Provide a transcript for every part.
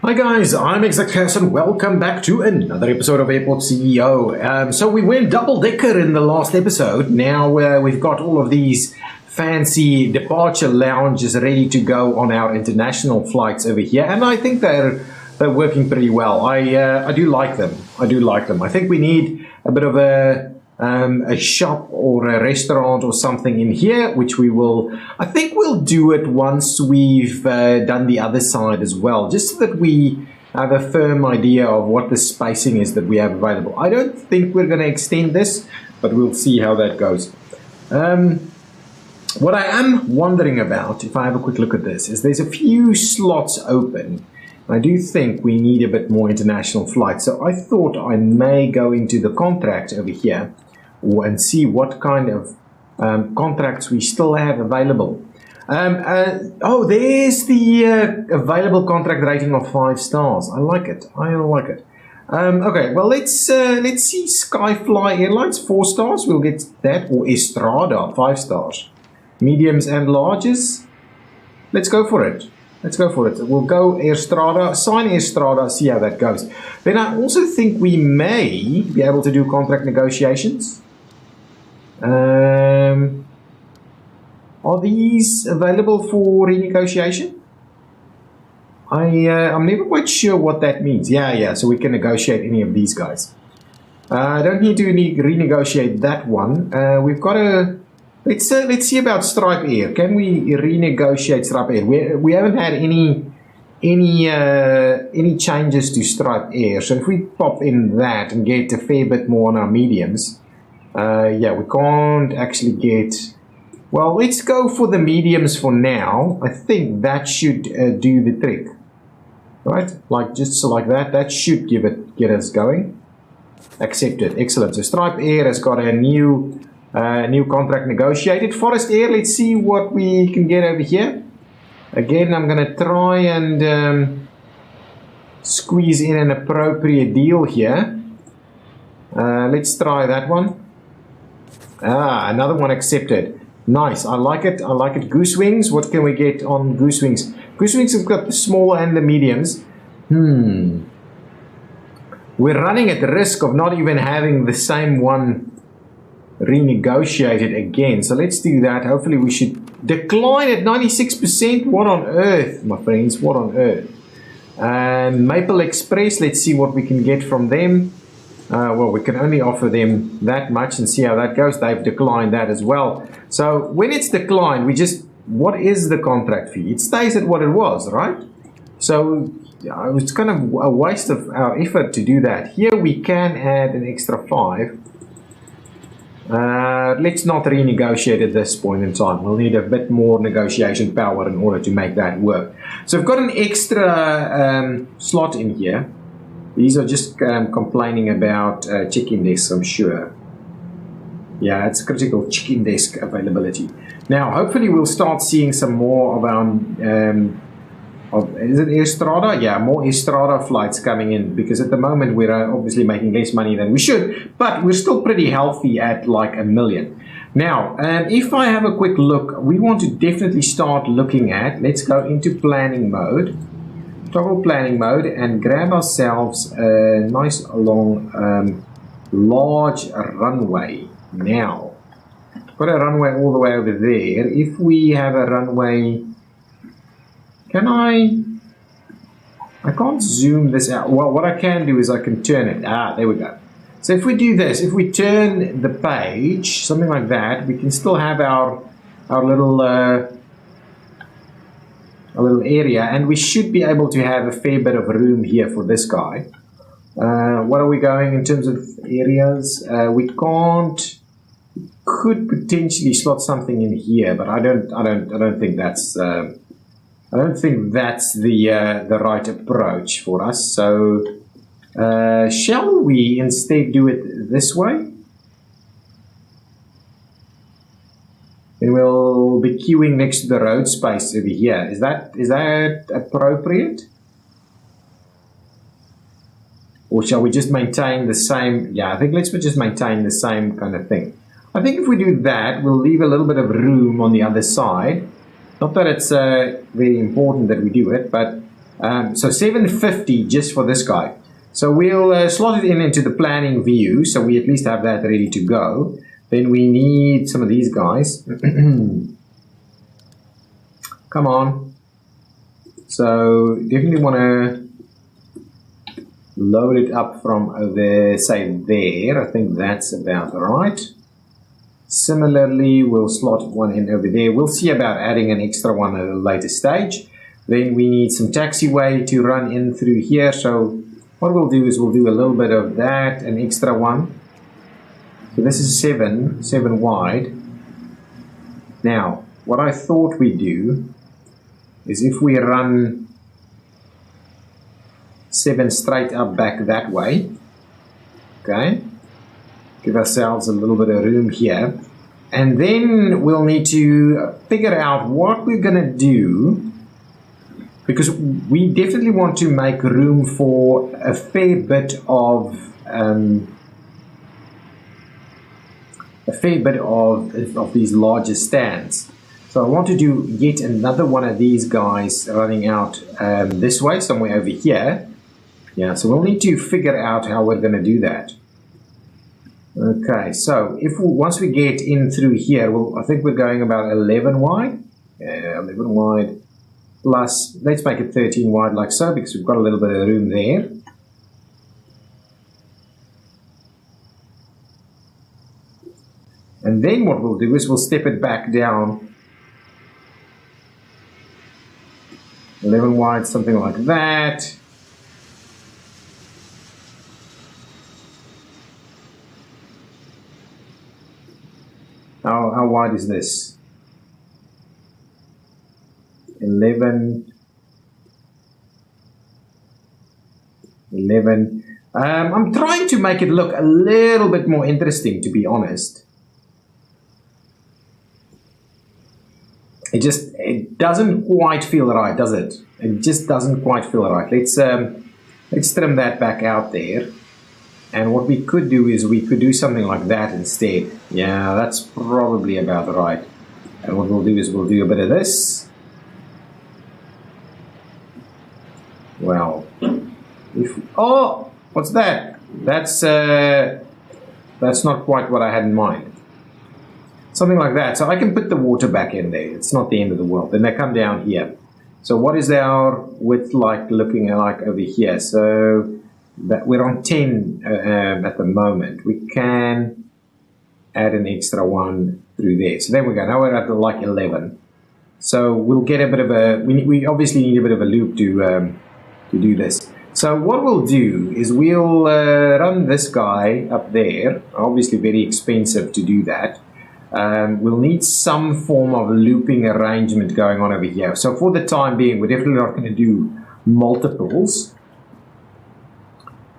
Hi guys, I'm ExactChaos and welcome back to another episode of Airport CEO. So we went double-decker in the last episode. Now we've got all of these fancy departure lounges ready to go on our international flights over here, and I think they're working pretty well. I do like them. I think we need a bit of a shop or a restaurant or something in here, which I think we'll do it once we've done the other side as well, just so that we have a firm idea of what the spacing is that we have available. I don't think we're going to extend this, but we'll see how that goes. What I am wondering about, if I have a quick look at this, is there's a few slots open. I do think we need a bit more international flights, so I thought I may go into the contract over here and see what kind of contracts we still have available. There's the available contract rating of 5 stars. I like it. Okay, well let's see. Skyfly Airlines 4 stars. We'll get that. Or Estrada 5 stars. Mediums and larges. Let's go for it. We'll go Estrada, sign Estrada, see how that goes. Then I also think we may be able to do contract negotiations. Are these available for renegotiation? I'm never quite sure what that means. Yeah, so we can negotiate any of these guys. I don't need to renegotiate that one. We've got a... Let's see about Stripe Air. Can we renegotiate Stripe Air? We haven't had any changes to Stripe Air. So if we pop in that and get a fair bit more on our mediums, we can't actually get. Well, let's go for the mediums for now. I think that should do the trick, right? Just like that. That should get us going. Accepted. Excellent. So Stripe Air has got a new contract negotiated. Forest Air, let's see what we can get over here. Again, I'm going to try and squeeze in an appropriate deal here. Let's try that one. Another one accepted. Nice, I like it. Goose Wings, what can we get on Goose Wings? Goose Wings has got the small and the mediums. We're running at the risk of not even having the same one renegotiated again, so let's do that. Hopefully we should decline at 96%. What on earth, my friends, what on earth? And Maple Express, let's see what we can get from them. Well, we can only offer them that much and see how that goes. They've declined that as well. So when it's declined, what is the contract fee? It stays at what it was, right? So it's kind of a waste of our effort to do that. Here we can add an extra 5. Let's not renegotiate at this point in time. We'll need a bit more negotiation power in order to make that work. So I've got an extra slot in here. These are just complaining about check-in desks, I'm sure. Yeah, it's critical check-in desk availability. Now, hopefully we'll start seeing some more of our... is it Estrada? Yeah, more Estrada flights coming in, because at the moment we're obviously making less money than we should, but we're still pretty healthy at like $1 million. Now, if I have a quick look, we want to definitely start looking at, let's go into planning mode, toggle planning mode, and grab ourselves a nice long large runway. Now, got a runway all the way over there. If we have a runway... I can't zoom this out. Well, what I can do is I can turn it. There we go. So if we do this, if we turn the page, something like that, we can still have our little area, and we should be able to have a fair bit of room here for this guy. What are we going in terms of areas? We could potentially slot something in here, but I don't think that's the right approach for us. So shall we instead do it this way? And we'll be queuing next to the road space over here. Is that appropriate? Or shall we just maintain the same? Yeah, I think let's just maintain the same kind of thing. I think if we do that, we'll leave a little bit of room on the other side. Not that it's very important that we do it, but So 750 just for this guy. So we'll slot it into the planning view, so we at least have that ready to go. Then we need some of these guys. Come on. So definitely want to load it up from over, say there. I think that's about right. Similarly, we'll slot one in over there. We'll see about adding an extra one at a later stage. Then we need some taxiway to run in through here. So what we'll do is we'll do a little bit of that, an extra one. So this is 7 wide. Now, what I thought we'd do is if we run 7 straight up back that way, okay, give ourselves a little bit of room here, and then we'll need to figure out what we're going to do, because we definitely want to make room for a fair bit of these larger stands. So I want to do yet another one of these guys running out this way, somewhere over here. Yeah, so we'll need to figure out how we're going to do that. Okay, so once we get in through here, I think we're going about 11 wide. Yeah, 11 wide plus, let's make it 13 wide like so, because we've got a little bit of room there. And then what we'll do is we'll step it back down 11 wide, something like that. How wide is this? 11. I'm trying to make it look a little bit more interesting, to be honest. It doesn't quite feel right, does it? It just doesn't quite feel right. Let's trim that back out there. And what we could do is we could do something like that instead. Yeah, that's probably about right. And what we'll do is we'll do a bit of this. Well, oh, what's that? That's not quite what I had in mind. Something like that. So I can put the water back in there. It's not the end of the world. Then they come down here. So what is our width like looking like over here? So that we're on 10 at the moment. We can add an extra one through there. So there we go. Now we're at like 11. So we'll get a bit of a, we obviously need a bit of a loop to do this. So what we'll do is we'll run this guy up there. Obviously very expensive to do that. We'll need some form of looping arrangement going on over here. So for the time being, we're definitely not going to do multiples.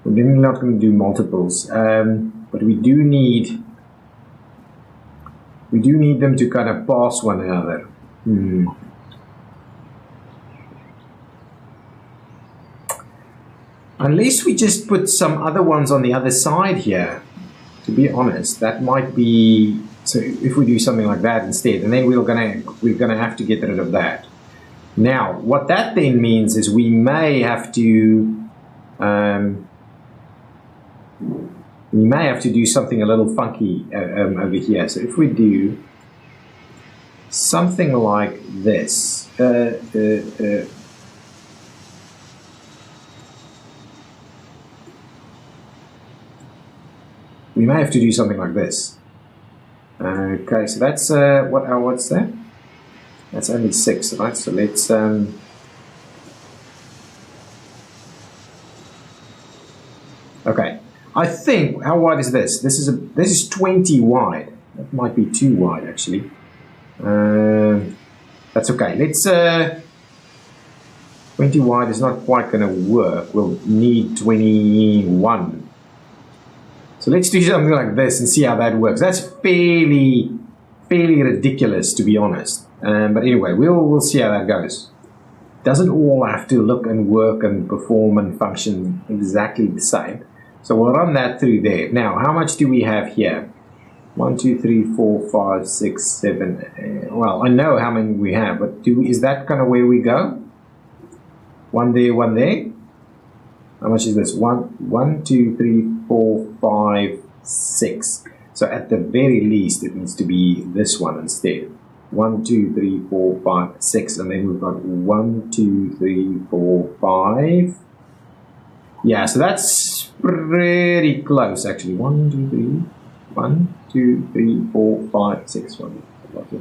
We're definitely not going to do multiples, but we do need them to kind of pass one another. Unless we just put some other ones on the other side here, to be honest, that might be. So if we do something like that instead, and then we're gonna have to get rid of that. Now, what that then means is we may have to do something a little funky over here. So if we do something like this, we may have to do something like this. Okay, so that's what's that? That's only 6, right? So let's okay. I think, how wide is this? This is 20 wide. That might be too wide actually. That's okay. Let's 20 wide is not quite going to work. We'll need 21. So let's do something like this and see how that works. That's fairly ridiculous, to be honest. But anyway, we'll see how that goes. Doesn't all have to look and work and perform and function exactly the same. So we'll run that through there. Now, how much do we have here? 1, 2, 3, 4, 5, 6, 7. Well, I know how many we have, but is that kind of where we go? One there, one there. How much is this? 1, 2, 3, 4, 5, 6. So at the very least, it needs to be this one instead. 1, 2, 3, 4, 5, 6. And then we've got 1, 2, 3, 4, 5. Yeah, so that's pretty close actually. 1, 2, 3, 1, 2, 3, 4, 5, 6. 1, 2, 3,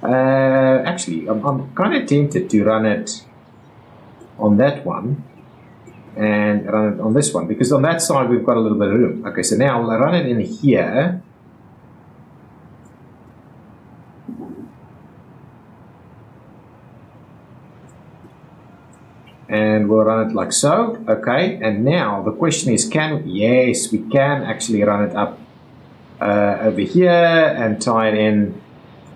4. Actually, I'm kind of tempted to run it on that one and run it on this one, because on that side we've got a little bit of room. Okay, so now I'll run it in here. And we'll run it like so. Okay, and now the question is, yes, we can actually run it up over here and tie it in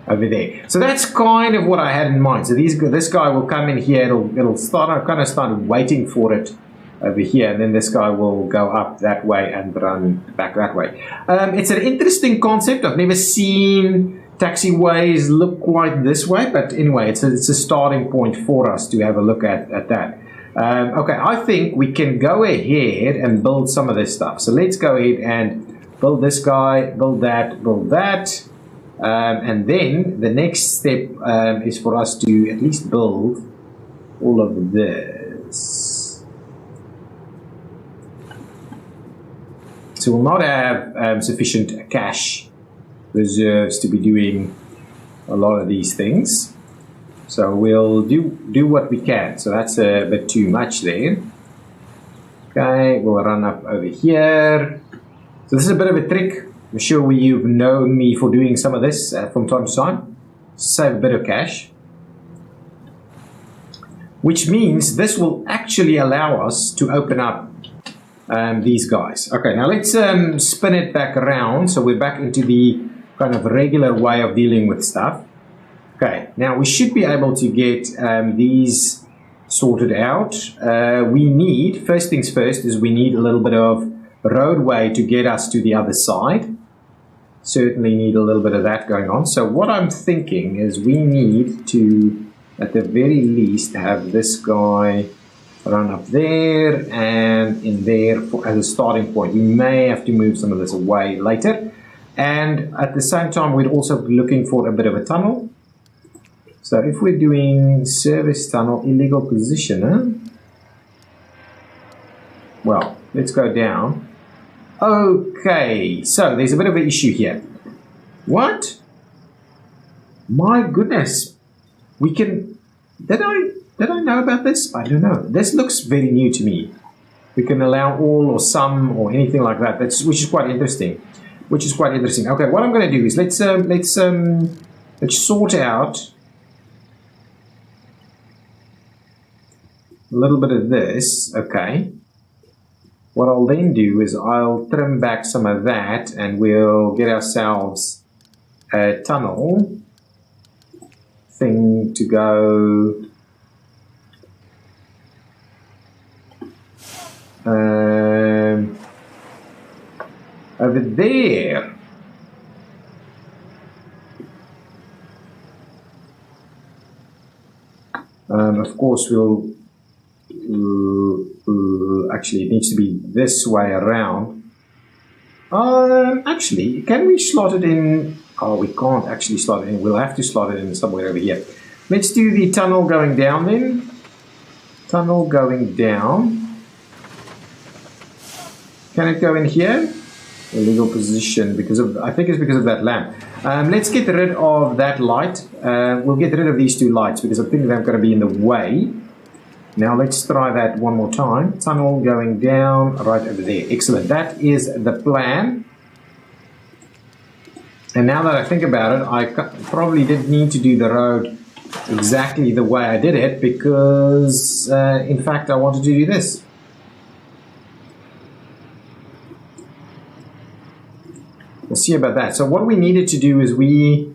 over there. So that's kind of what I had in mind. So this guy will come in here, it'll start, I kind of started waiting for it over here, and then this guy will go up that way and run back that way. It's an interesting concept. I've never seen taxiways look quite this way, but anyway, it's a starting point for us to have a look at that. Okay, I think we can go ahead and build some of this stuff. So let's go ahead and build this guy, build that, and then the next step is for us to at least build all of this. So we'll not have sufficient cash reserves to be doing a lot of these things. So we'll do what we can. So that's a bit too much there. Okay, we'll run up over here. So this is a bit of a trick. I'm sure you've known me for doing some of this from time to time. Save a bit of cash. Which means this will actually allow us to open up these guys. Okay, now let's spin it back around. So we're back into the kind of regular way of dealing with stuff. Okay, now we should be able to get these sorted out. We need, first things first, is we need a little bit of roadway to get us to the other side. Certainly need a little bit of that going on. So what I'm thinking is we need to, at the very least, have this guy run up there and in there as a starting point. We may have to move some of this away later. And at the same time, we're also looking for a bit of a tunnel. So if we're doing service tunnel, illegal position, huh? Well, let's go down. Okay, so there's a bit of an issue here. What? My goodness. We can... Did I know about this? I don't know. This looks very new to me. We can allow all or some or anything like that. Which is quite interesting. Okay, what I'm going to do is let's sort out a little bit of this. Okay. What I'll then do is I'll trim back some of that and we'll get ourselves a tunnel thing to go over there. Of course we'll actually it needs to be this way around. Actually, can we slot it in? Oh, we can't actually slot it in. We'll have to slot it in somewhere over here. Let's do the tunnel going down then. Tunnel going down. Can it go in here? Illegal position because of, I think it's because of that lamp. Let's get rid of that light. We'll get rid of these two lights because I think they're going to be in the way. Now let's try that one more time. Tunnel going down right over there. Excellent. That is the plan. And now that I think about it, I probably didn't need to do the road exactly the way I did it because, in fact, I wanted to do this. We'll see about that. So what we needed to do is we,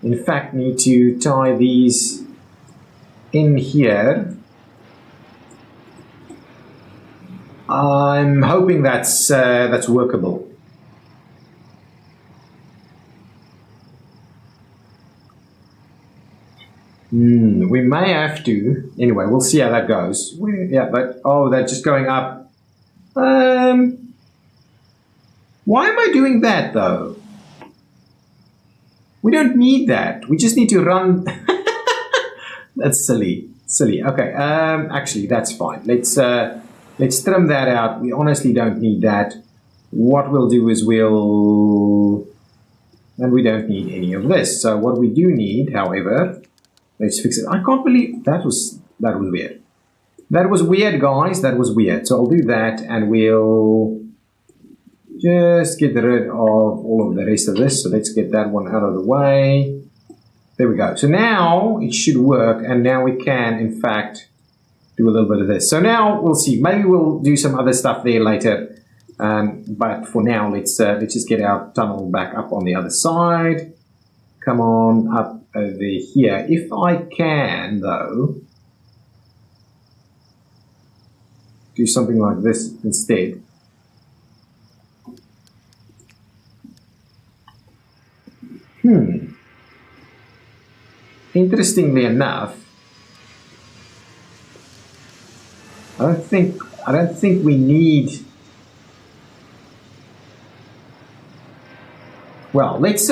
in fact, need to tie these in here. I'm hoping that's workable. We may have to. Anyway, we'll see how that goes. Yeah, but they're just going up. Why am I doing that though? We don't need that. We just need to run. That's silly. Okay. Actually, that's fine. Let's trim that out. We honestly don't need that. What we'll do is and we don't need any of this. So what we do need, however, let's fix it. I can't believe that was weird. That was weird, guys. That was weird. So I'll do that, and we'll just get rid of all of the rest of this. So let's get that one out of the way. There we go. So now it should work, and now we can, in fact, do a little bit of this. So now we'll see. Maybe we'll do some other stuff there later. But for now, let's just get our tunnel back up on the other side. Come on up over here. If I can, though, do something like this instead. Interestingly enough, I don't think we need. Well, let's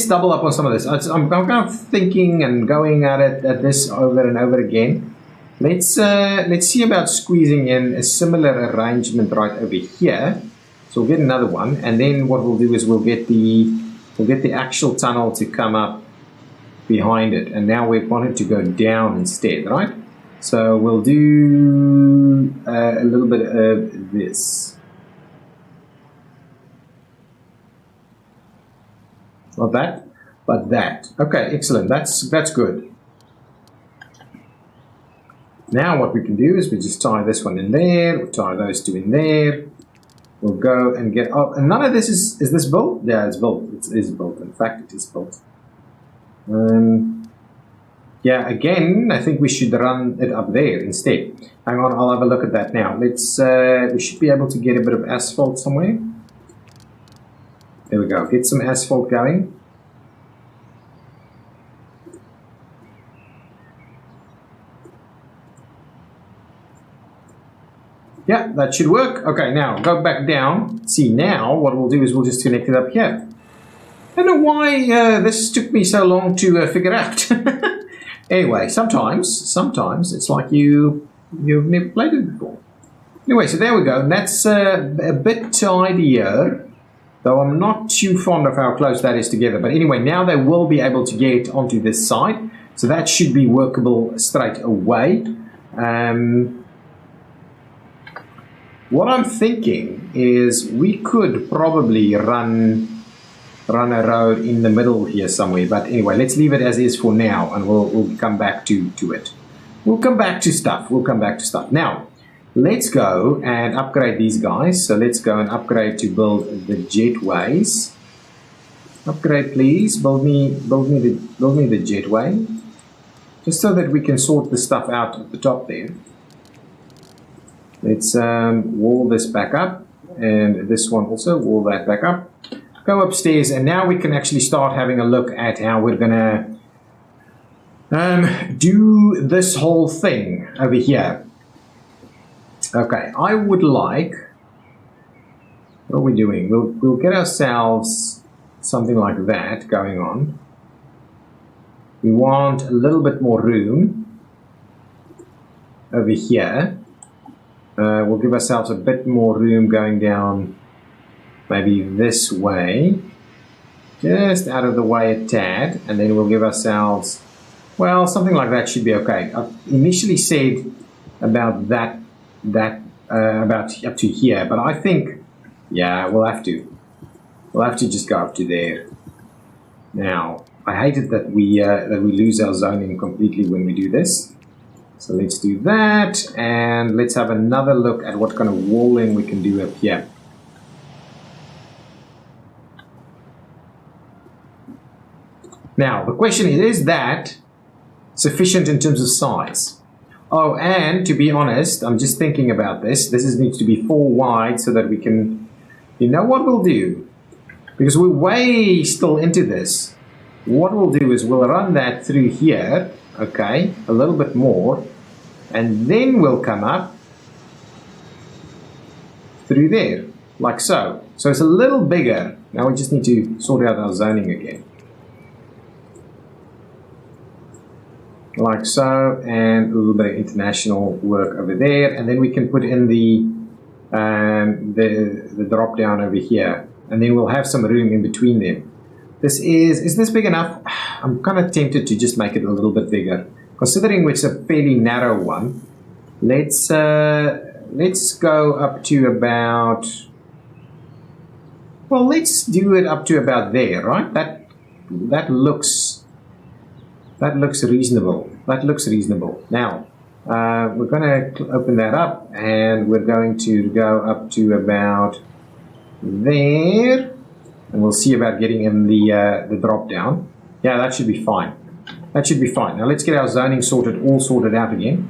double up on some of this. I'm kind of thinking and going at this over and over again. Let's see about squeezing in a similar arrangement right over here. So we'll get another one, and then what we'll do is we'll get the actual tunnel to come up behind it, and now we want it to go down instead, right? So we'll do a little bit of this. Not that, but that. Okay, excellent. That's good. Now what we can do is we just tie this one in there. We'll tie those two in there. We'll go and get up. And none of this is this built? Yeah, it's built. It is built. In fact, it is built. Yeah, again, I think we should run it up there instead. Hang on, I'll have a look at that now. Let's. We should be able to get a bit of asphalt somewhere. There we go. Get some asphalt going. Yeah, that should work. Okay, now go back down. See, now what we'll do is we'll just connect it up here. I don't know why this took me so long to figure out. Anyway, sometimes it's like you've never played it before. Anyway, so there we go. And that's a bit tidier. Though I'm not too fond of how close that is together. But anyway, now they will be able to get onto this side. So that should be workable straight away. What I'm thinking is we could probably run a road in the middle here somewhere. But anyway, let's leave it as is for now. And we'll come back to it. We'll come back to stuff. Now, let's go and upgrade these guys. So let's go and upgrade to build the jetways. Upgrade, please. Build me the jetway, just so that we can sort the stuff out at the top there. Let's wall this back up, and this one also wall that back up. Go upstairs, and now we can actually start having a look at how we're gonna do this whole thing over here. Okay, I would like, what are we doing? We'll get ourselves something like that going on. We want a little bit more room over here. We'll give ourselves a bit more room going down maybe this way. Just out of the way a tad. And then we'll give ourselves, well, something like that should be okay. I initially said about that about up to here, but I think, yeah, we'll have to just go up to there. Now, I hate it that we lose our zoning completely when we do this. So let's do that, and let's have another look at what kind of walling we can do up here. Now, the question is that sufficient in terms of size? Oh, and to be honest, I'm just thinking about this. This needs to be 4 wide so that we can, you know what we'll do? Because we're way still into this. What we'll do is we'll run that through here, okay, a little bit more, and then we'll come up through there, like so. So it's a little bigger. Now we just need to sort out our zoning again. Like so, and a little bit of international work over there, and then we can put in the drop down over here, and then we'll have some room in between them. This is this big enough? I'm kind of tempted to just make it a little bit bigger, considering it's a fairly narrow one. Let's go up to about, well, let's do it up to about there, right? That looks reasonable. That looks reasonable. Now, we're going to open that up, and we're going to go up to about there, and we'll see about getting in the drop down. Yeah, that should be fine. That should be fine. Now let's get our zoning all sorted out again.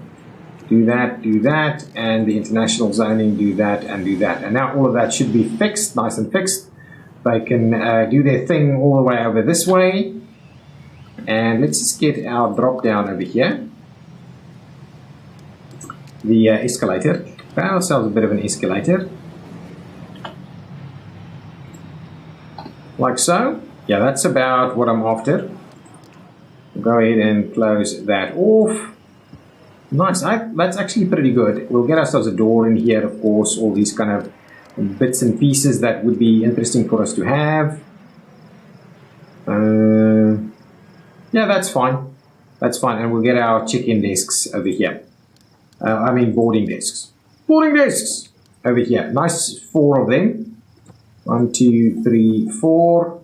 Do that, and the international zoning, do that, and do that. And now all of that should be fixed, nice and fixed. They can do their thing all the way over this way. And let's just get our drop down over here. The escalator. Found ourselves a bit of an escalator. Like so. Yeah, that's about what I'm after. We'll go ahead and close that off. Nice, that's actually pretty good. We'll get ourselves a door in here, of course, all these kind of bits and pieces that would be interesting for us to have. Yeah, that's fine. That's fine, and we'll get our check-in desks over here. I mean boarding desks. Boarding desks over here. Nice, 4 of them. 1, 2, 3, 4.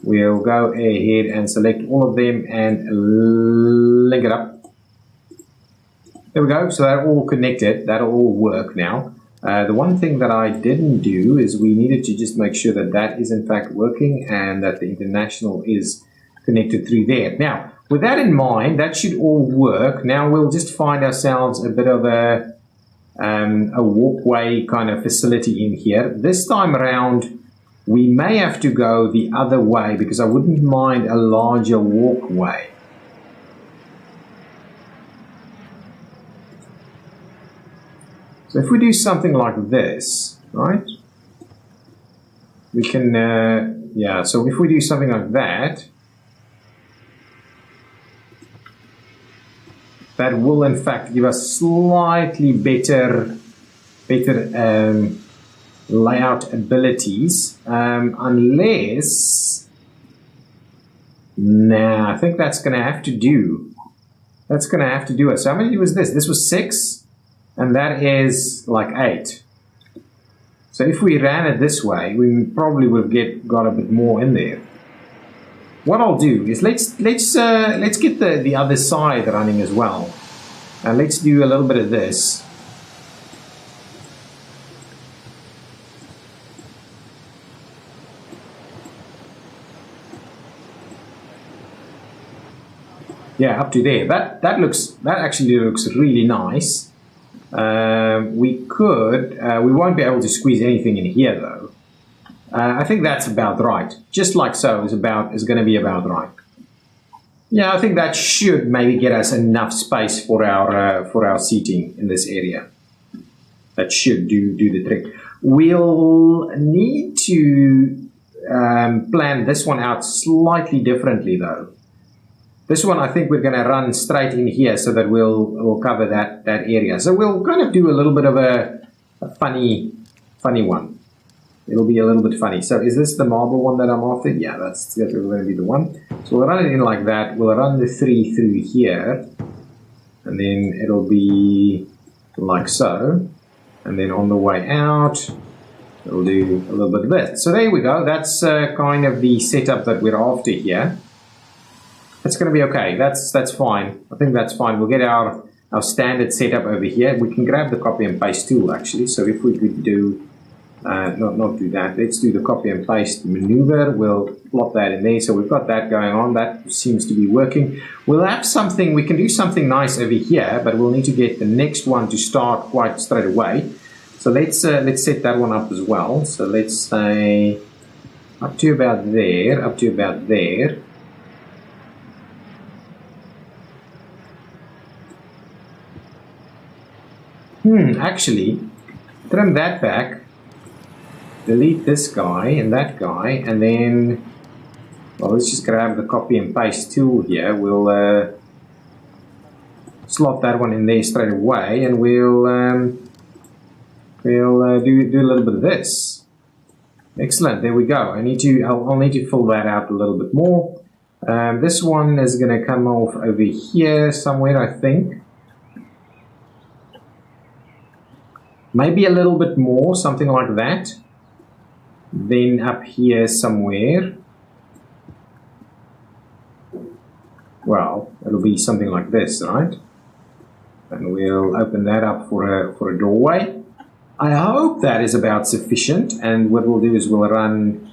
We'll go ahead and select all of them and link it up. There we go. So they're all connected. That'll all work now. The one thing that I didn't do is we needed to just make sure that that is in fact working and that the international is connected through there. Now, with that in mind, that should all work. Now we'll just find ourselves a bit of a walkway kind of facility in here. This time around, we may have to go the other way because I wouldn't mind a larger walkway. So if we do something like this, right? We can, yeah, so if we do something like that, that will in fact give us slightly better layout abilities, unless, nah, I think that's going to have to do. That's going to have to do it. So how many was this? This was 6, and that is like 8. So if we ran it this way, we probably would have got a bit more in there. What I'll do is let's get the other side running as well, and let's do a little bit of this. Yeah, up to there. That actually looks really nice. We won't be able to squeeze anything in here though. I think that's about right. Just like so is going to be about right. Yeah, I think that should maybe get us enough space for our seating in this area. That should do the trick. We'll need to plan this one out slightly differently though. This one I think we're going to run straight in here so that we'll cover that area. So we'll kind of do a little bit of a funny one. It'll be a little bit funny. So is this the marble one that I'm after? Yeah, that's going to be the one. So we'll run it in like that. We'll run the 3 through here. And then it'll be like so. And then on the way out, it'll do a little bit of this. So there we go. That's kind of the setup that we're after here. That's going to be okay. That's fine. I think that's fine. We'll get our standard setup over here. We can grab the copy and paste tool actually. So if we could do, not do that. Let's do the copy and paste maneuver. We'll plot that in there. So we've got that going on. That seems to be working. We'll have something. We can do something nice over here, but we'll need to get the next one to start quite straight away. So let's set that one up as well. So let's say up to about there. Up to about there. Actually, trim that back, delete this guy and that guy, and then, well, let's just grab the copy and paste tool here. We'll slot that one in there straight away, and we'll do a little bit of this. Excellent, there we go. I'll need to fill that out a little bit more. This one is going to come off over here somewhere, I think. Maybe a little bit more, something like that. Then up here somewhere. Well, it'll be something like this, right? And we'll open that up for a doorway. I hope that is about sufficient, and what we'll do is we'll run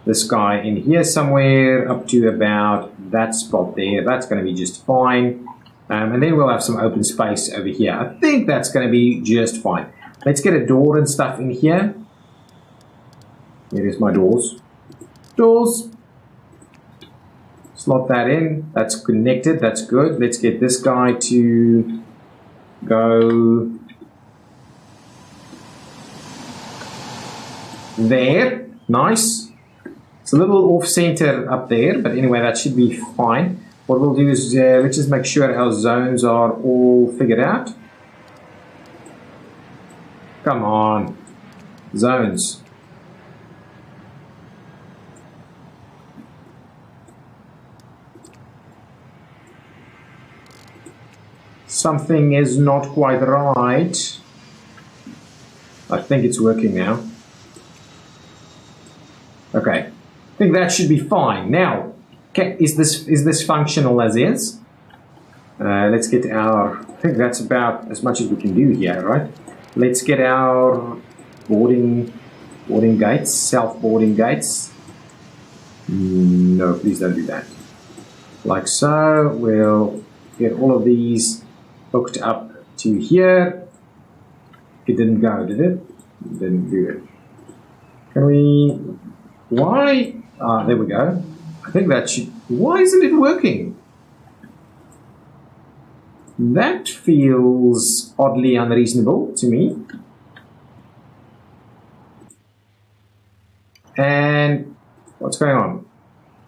this guy in here somewhere up to about that spot there. That's going to be just fine. And then we'll have some open space over here. I think that's going to be just fine. Let's get a door and stuff in here. Here is my doors. Doors. Slot that in. That's connected. That's good. Let's get this guy to go there. Nice. It's a little off center up there, but anyway, that should be fine. What we'll do is let's just make sure our zones are all figured out. Come on, zones. Something is not quite right. I think it's working now. Okay, I think that should be fine. Now, is this functional as is? Let's get our. I think that's about as much as we can do here, right? Let's get our boarding gates, self-boarding gates. No, please don't do that. Like so, we'll get all of these hooked up to here. It didn't go, did it? It didn't do it. Can we? Why? There we go. I think that should. Why isn't it working? That feels oddly unreasonable to me. And what's going on?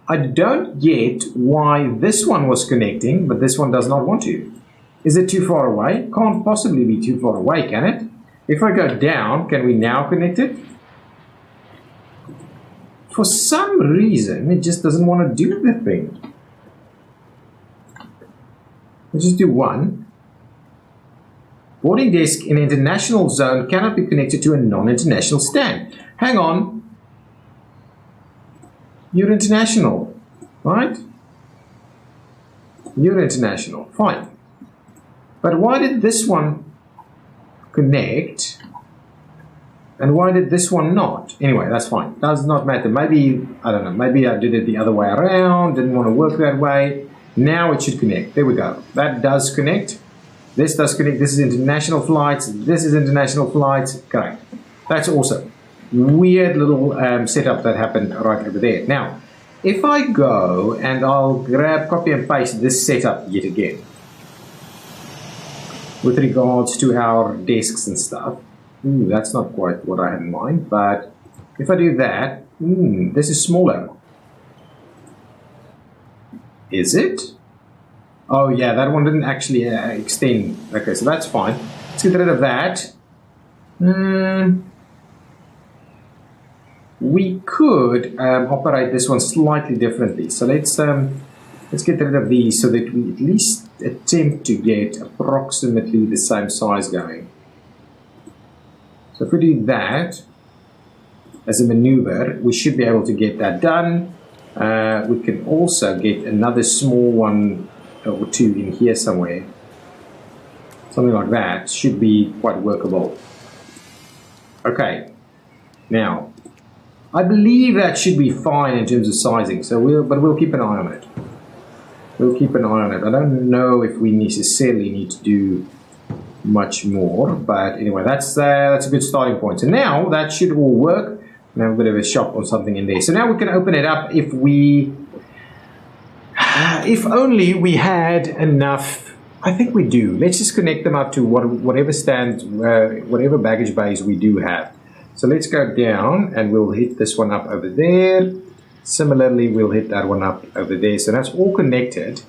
I don't get why this one was connecting, but this one does not want to. Is it too far away? Can't possibly be too far away, can it? If I go down, can we now connect it? For some reason, it just doesn't want to do the thing. Let's just do one. Boarding desk in international zone cannot be connected to a non-international stand. Hang on. You're international, right? You're international, fine. But why did this one connect and why did this one not? Anyway, that's fine. Does not matter. Maybe, I don't know, maybe I did it the other way around, didn't want to work that way. Now it should connect. There we go. That does connect. This does connect. This is international flights. This is international flights. Correct. That's awesome. Weird little setup that happened right over there. Now, if I go and I'll grab, copy and paste this setup yet again with regards to our desks and stuff. That's not quite what I had in mind, but if I do that, this is smaller. Is it? Oh yeah, that one didn't actually extend. Okay, so that's fine. Let's get rid of that. We could operate this one slightly differently. So let's get rid of these so that we at least attempt to get approximately the same size going. So if we do that as a maneuver, we should be able to get that done. We can also get another small one or two in here somewhere. Something like that should be quite workable. Okay, now I believe that should be fine in terms of sizing. So we'll keep an eye on it. We'll keep an eye on it. I don't know if we necessarily need to do much more, but anyway, that's a good starting point. So now that should all work. And have a bit of a shop or something in there. So now we can open it up if only we had enough I think we do. Let's just connect them up to whatever stands, whatever baggage bays we do have. So let's go down and we'll hit this one up over there. Similarly, we'll hit that one up over there. So that's all connected.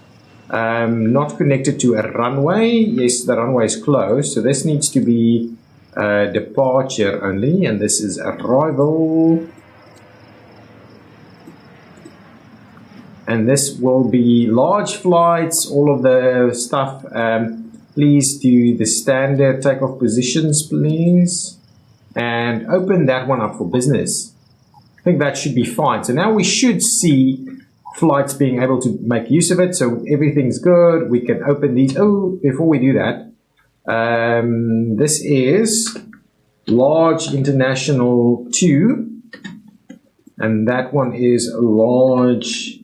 Not connected to a runway. Yes, the runway is closed. So this needs to be departure only. And this is arrival. And this will be large flights, all of the stuff. Please do the standard takeoff positions, please. And open that one up for business. I think that should be fine. So now we should see flights being able to make use of it. So everything's good. We can open these. Oh, before we do that, this is large international 2. And that one is large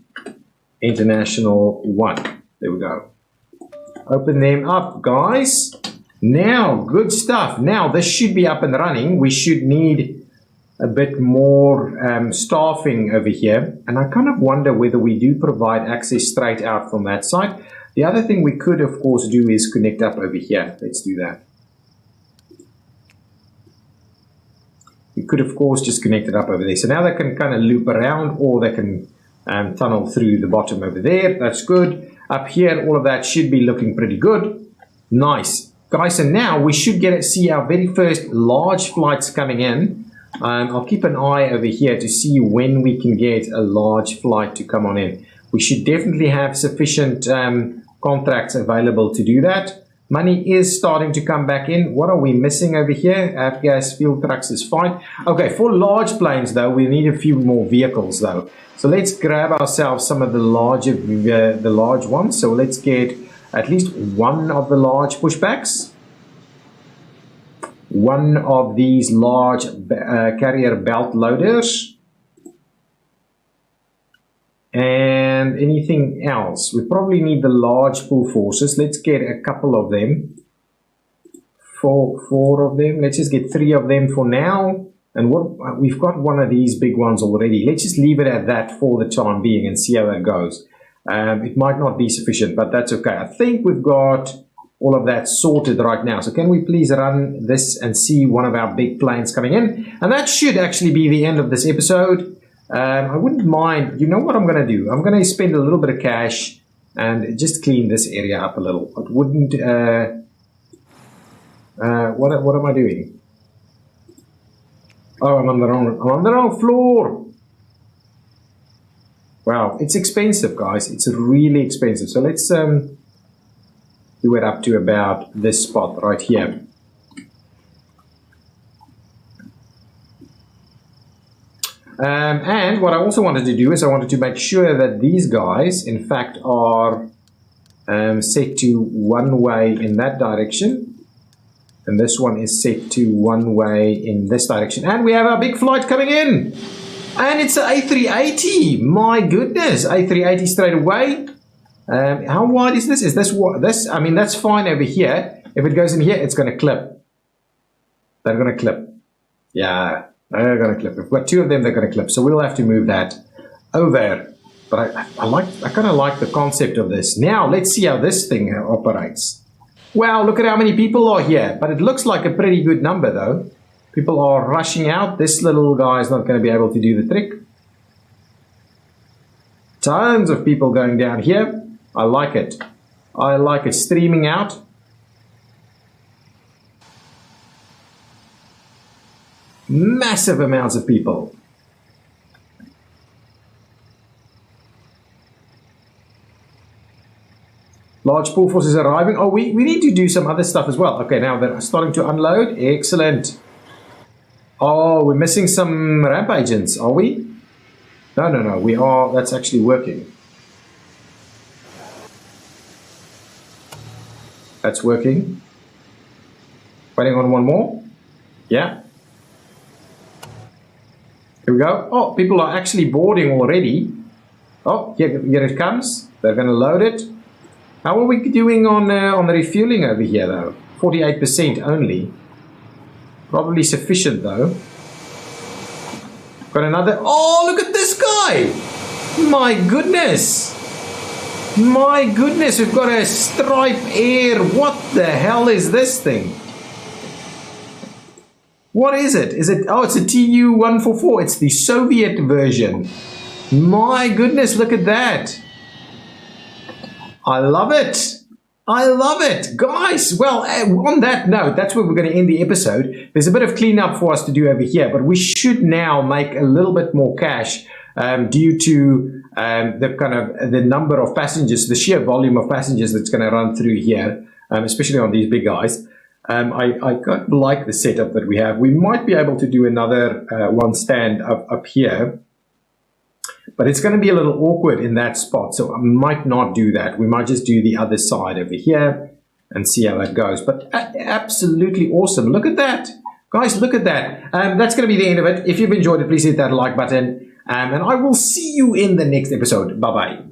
international 1. There we go. Open them up, guys. Now, good stuff. Now, this should be up and running. We should need a bit more staffing over here. And I kind of wonder whether we do provide access straight out from that side. The other thing we could, of course, do is connect up over here. Let's do that. We could, of course, just connect it up over there. So now they can kind of loop around, or they can tunnel through the bottom over there. That's good. Up here, all of that should be looking pretty good. Nice. Guys, so now we should see our very first large flights coming in. I'll keep an eye over here to see when we can get a large flight to come on in. We should definitely have sufficient contracts available to do that. Money is starting to come back in. What are we missing over here? Gas, fuel trucks is fine. Okay, for large planes though, we need a few more vehicles though. So let's grab ourselves some of the large ones. So let's get at least one of the large pushbacks. One of these large carrier belt loaders. And anything else? We probably need the large pull forces. Let's get a couple of them. Four of them. Let's just get 3 of them for now. And we've got one of these big ones already. Let's just leave it at that for the time being and see how that goes. It might not be sufficient, but that's okay. I think we've got all of that sorted right now. So can we please run this and see one of our big planes coming in? And that should actually be the end of this episode. I wouldn't mind, you know what I'm going to do? I'm going to spend a little bit of cash and just clean this area up a little. I wouldn't, what am I doing? Oh, I'm on the wrong floor. Wow, it's expensive, guys. It's really expensive. So let's do it up to about this spot right here. And what I also wanted to do is I wanted to make sure that these guys, in fact, are set to one way in that direction. And this one is set to one way in this direction. And we have our big flight coming in. And it's an A380. My goodness, A380 straight away. How wide is this? Is this? I mean, that's fine over here. If it goes in here, it's going to clip. They're going to clip. Yeah. They're going to clip. We've got 2 of them, they're going to clip. So we'll have to move that over. But I kind of like the concept of this. Now, let's see how this thing operates. Wow, look at how many people are here. But it looks like a pretty good number, though. People are rushing out. This little guy is not going to be able to do the trick. Tons of people going down here. I like it. I like it streaming out. Massive amounts of people. Large pull forces arriving. Oh, we need to do some other stuff as well. Okay, now they're starting to unload. Excellent. Oh, we're missing some ramp agents, are we? No, we are. That's actually working. That's working. Waiting on one more. Yeah. Here we go. Oh, people are actually boarding already. Oh, here it comes. They're going to load it. How are we doing on the refueling over here, though? 48% only. Probably sufficient, though. Got another. Oh, look at this guy! My goodness! My goodness, we've got a Stripe Air. What the hell is this thing? What is it? Oh, it's a TU-144. It's the Soviet version. My goodness, look at that. I love it. I love it. Guys, well, on that note, that's where we're going to end the episode. There's a bit of cleanup for us to do over here, but we should now make a little bit more cash due to the number of passengers, the sheer volume of passengers that's going to run through here, especially on these big guys. I quite like the setup that we have. We might be able to do another one stand up here, but it's going to be a little awkward in that spot, so I might not do that. We might just do the other side over here and see how that goes. But absolutely awesome. Look at that. Guys, look at that. That's going to be the end of it. If you've enjoyed it, please hit that like button. And I will see you in the next episode. Bye-bye.